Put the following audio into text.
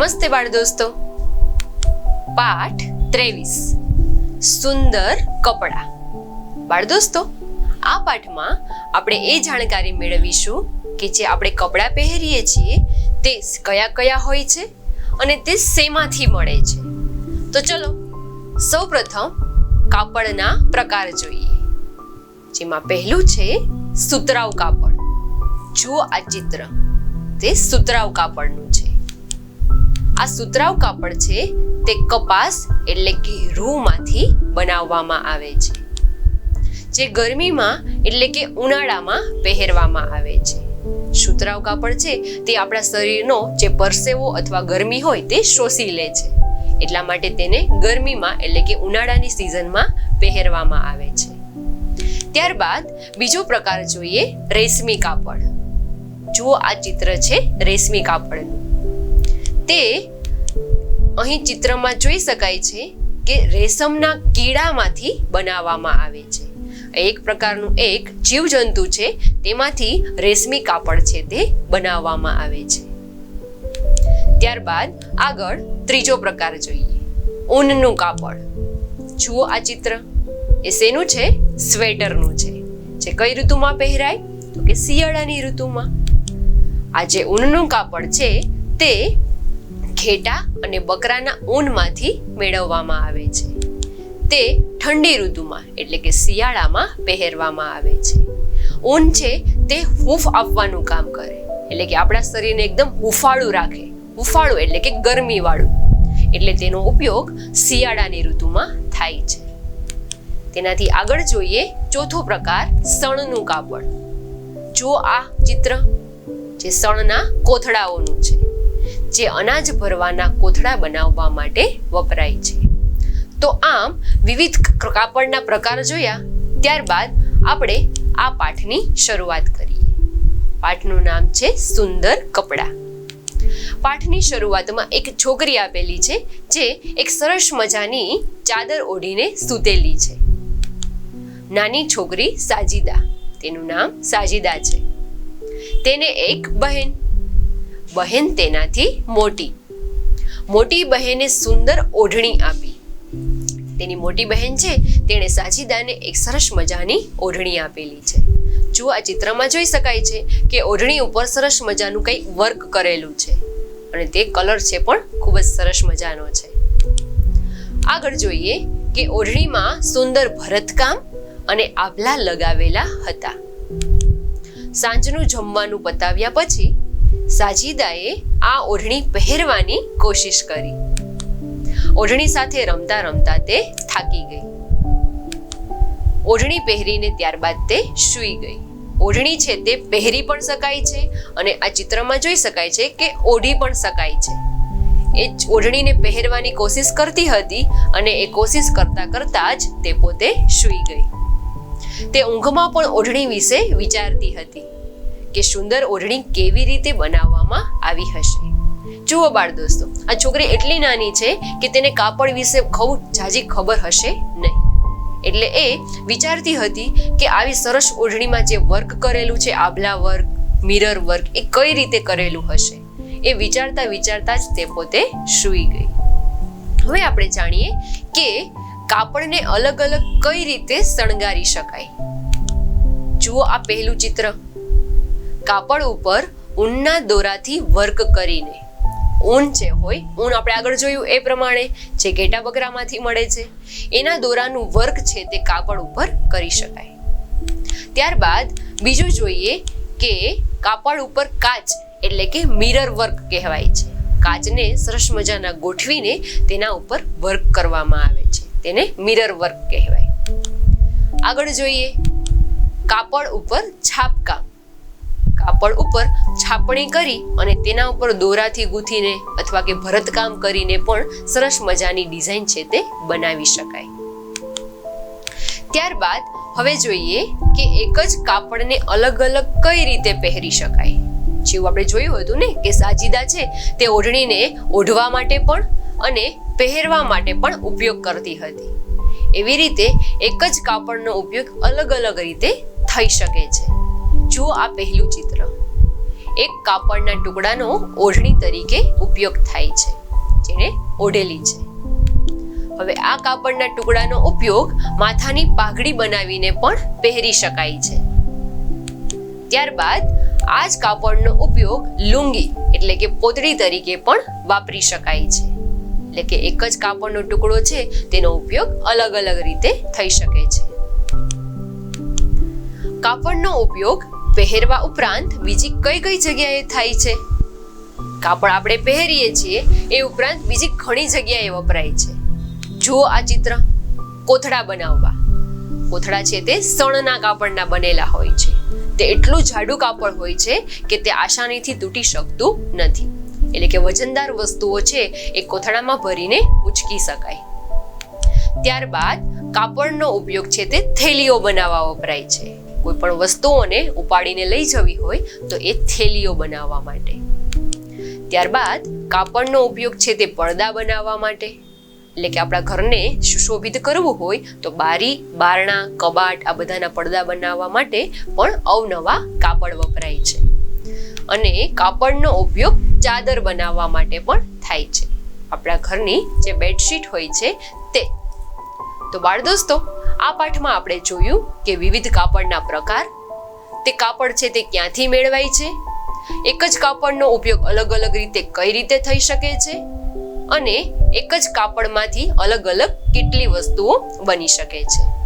નમસ્તે બાળ દોસ્તો. પાઠ 23 સુંદર કપડાં. બાળ દોસ્તો, આ પાઠમાં આપણે એ જાણકારી મેળવીશું કે જે આપણે કપડાં પહેરીએ છીએ તે કયા કયા હોય છે અને તે શેમાંથી મળે છે. તો ચલો સૌપ્રથમ કાપડના પ્રકાર જોઈએ, જેમાં પહેલું છે સુતરાઉ કાપડ. જુઓ આ ચિત્ર, તે સુતરાઉ કાપડનું છે. આ સુતરાઉ કાપડ છે તે કપાસ એટલે કે રૂમાંથી બનાવવામાં આવે છે, જે ગરમીમાં એટલે કે ઉનાળામાં પહેરવામાં આવે છે. સુતરાઉ કાપડ છે તે આપણા શરીરનો જે પરસેવો અથવા ગરમી હોય તે શોષી લે છે, એટલા માટે તેને ગરમીમાં એટલે કે ઉનાળાની સિઝનમાં પહેરવામાં આવે છે. ત્યારબાદ બીજો પ્રકાર જોઈએ રેશમી કાપડ. જુઓ આ ચિત્ર છે રેશમી કાપડનું. તે અહીં ચિત્રમાં જોઈ શકાય છે કે રેશમના કીડામાંથી બનાવવામાં આવે છે. એક પ્રકારનું એક જીવજંતુ છે, તેમાંથી રેશમી કાપડ છે તે બનાવવામાં આવે છે. ત્યારબાદ આગળ ત્રીજો પ્રકાર જોઈએ ઊનનું કાપડ. જુઓ આ ચિત્ર, એ શેનું છે? સ્વેટરનું છે, જે કઈ ઋતુમાં પહેરાય તો કે શિયાળાની ઋતુમાં. આ જે ઊનનું કાપડ છે તે ઘેટા અને બકરાના ઊનમાંથી મેળવવામાં આવે છે. તે ઠંડી ઋતુમાં એટલે કે શિયાળામાં પહેરવામાં આવે છે. ઊન છે તે હૂંફ આપવાનું કામ કરે, એટલે કે આપણા શરીરને એકદમ હૂંફાળું રાખે. હૂંફાળું એટલે કે ગરમીવાળું, એટલે તેનો ઉપયોગ શિયાળાની ઋતુમાં થાય છે. તેનાથી આગળ જોઈએ ચોથો પ્રકાર સણનું કાપડ. જો આ ચિત્ર જે સણના કોથળાઓનું છે, જે અનાજ ભરવાના કોથળા બનાવવા માટે વપરાય છે. તો આમ વિવિધ કાપડના પ્રકાર જોયા. ત્યારબાદ આપણે આ પાઠની શરૂઆત કરીએ. પાઠનું નામ છે સુંદર કપડાં. પાઠની શરૂઆતમાં એક છોકરી આપેલી છે, જે એક સરસ મજાની ચાદર ઓઢીને સૂતેલી છે. નાની છોકરી સાજીદા, તેનું નામ સાજીદા છે. તેને એક બહેન તેનાથી મોટી બહેને સુંદર ઓઢણી આપી. તેની મોટી બહેન છે તેણે સાજીદાને એક સરસ મજાની ઓઢણી આપેલી છે. જો આ ચિત્રમાં જોઈ શકાય છે કે ઓઢણી ઉપર સરસ મજાનું કંઈ વર્ક કરેલું છે, અને તે કલર છે પણ ખૂબ જ સરસ મજાનો છે. આગળ જોઈએ કે ઓઢણીમાં સુંદર ભરતકામ અને આભલા લગાવેલા હતા. સાંજનું જમવાનું પતાવ્યા પછી સાજીદાએ આ ઓઢણી પહેરવાની કોશિશ કરી. ઓઢણી સાથે રમતા રમતા તે થાકી ગઈ. ઓઢણી પહેરીને ત્યારબાદ તે સૂઈ ગઈ. ઓઢણી છે તે પહેરી પણ શકાય છે, અને આ ચિત્રમાં જોઈ શકાય છે કે ઓઢી પણ શકાય છે. એ ઓઢણીને પહેરવાની કોશિશ કરતી હતી, અને એ કોશિશ કરતા કરતા જ તે પોતે સૂઈ ગઈ. તે ઊંઘમાં પણ ઓઢણી વિશે વિચારતી હતી કે સુંદર ઓઢણી કેવી રીતે બનાવવામાં આવી હશે. જુઓ બાળ દોસ્તો, આ છોકરી એટલી નાની છે કે તેને કાપડ વિશે ખૂબ ઝાઝી ખબર હશે નહીં, એટલે એ વિચારતી હતી કે આવી સરસ ઓઢણીમાં જે વર્ક કરેલું છે, આભલા વર્ક, મિરર વર્ક, એ કઈ રીતે કરેલું હશે. એ વિચારતા વિચારતા જ તે પોતે સૂઈ ગઈ. હવે આપણે જાણીએ કે કાપડને અલગ અલગ કઈ રીતે શણગારી શકાય. જુઓ આ પહેલું ચિત્ર. કાપડ ઉપર ઊનના દોરાથી વર્ક કરીને, ઊન જે હોય, ઊન આપણે આગળ જોયું એ પ્રમાણે જે ઘેટા બકરામાંથી મળે છે, એના દોરાનું વર્ક છે તે કાપડ ઉપર કરી શકાય. ત્યારબાદ બીજું જોઈએ કે કાપડ ઉપર કાચ એટલે કે મિરર વર્ક કહેવાય છે. કાચને સરસ મજાના ગોઠવીને તેના ઉપર વર્ક કરવામાં આવે છે, તેને મિરર વર્ક કહેવાય. આગળ જોઈએ કાપડ ઉપર છાપકામ. કાપડ ઉપર છાપણી કરી અને તેના ઉપર દોરાથી ગૂંથીને અથવા કે ભરતકામ કરીને પણ સરસ મજાની ડિઝાઇન છે તે બનાવી શકાય. ત્યારબાદ હવે જોઈએ કે એક જ કાપડને અલગ અલગ કઈ રીતે પહેરી શકાય. જેવું આપણે જોયું હતું ને કે સાજીદા છે તે ઓઢણીને ઓઢવા માટે પણ અને પહેરવા માટે પણ ઉપયોગ કરતી હતી. એવી રીતે એક જ કાપડનો ઉપયોગ અલગ અલગ રીતે થઈ શકે છે. જો આ પહેલું ચિત્ર, એક કાપડના ટુકડાનો ઓઢણી તરીકે ઉપયોગ થાય છે, જેને ઓઢેલી છે. હવે આ કાપડના ટુકડાનો ઉપયોગ માથાની પાઘડી બનાવીને પણ પહેરી શકાય છે. ત્યારબાદ આ જ કાપડનો ઉપયોગ લુંગી એટલે કે પોતળી તરીકે પણ વાપરી શકાય છે. એટલે કે એક જ કાપડનો ટુકડો છે તેનો ઉપયોગ અલગ અલગ રીતે થઈ શકે છે. કાપડનો ઉપયોગ પહેરવા ઉપરાંત બીજી કઈ કઈ જગ્યાએ થાય છે? કાપડ આપણે પહેરીએ છીએ એ ઉપરાંત બીજી ઘણી જગ્યાએ વપરાય છે. જુઓ આ ચિત્ર. કોથળા બનાવવા. કોથળા છે તે સણના કાપડના બનેલા હોય છે. તે એટલું જાડું કાપડ હોય છે કે તે આસાનીથી તૂટી શકતું નથી. એટલે કે વજનદાર વસ્તુઓ છે એ કોથળામાં ભરીને ઉચકી શકાય. ત્યારબાદ કાપડનો ઉપયોગ છે તે થેલીઓ બનાવવા વપરાય છે. કોઈ પણ વસ્તુઓને ઉપાડીને લઈ જવી હોય તો એ થેલીઓ બનાવવા માટે. ત્યારબાદ કાપડનો ઉપયોગ છે તે પડદા બનાવવા માટે. એટલે કે આપણા ઘરને સુશોભિત કરવું હોય તો બારી, બારણા, કબાટ આ બધાના પડદા બનાવવા માટે પણ અવનવા કાપડ વપરાય છે. અને કાપડનો ઉપયોગ ચાદર બનાવવા માટે પણ થાય છે. આપણા ઘરની જે બેડશીટ હોય છે તે. તો બાળ દોસ્તો, આ પાઠમાં આપણે જોયું કે વિવિધ કાપડના પ્રકાર, તે કાપડ છે તે ક્યાંથી મેળવાય છે, એક જ કાપડનો ઉપયોગ અલગ અલગ રીતે કઈ રીતે થઈ શકે છે, અને એક જ કાપડમાંથી અલગ અલગ કેટલી વસ્તુઓ બની શકે છે.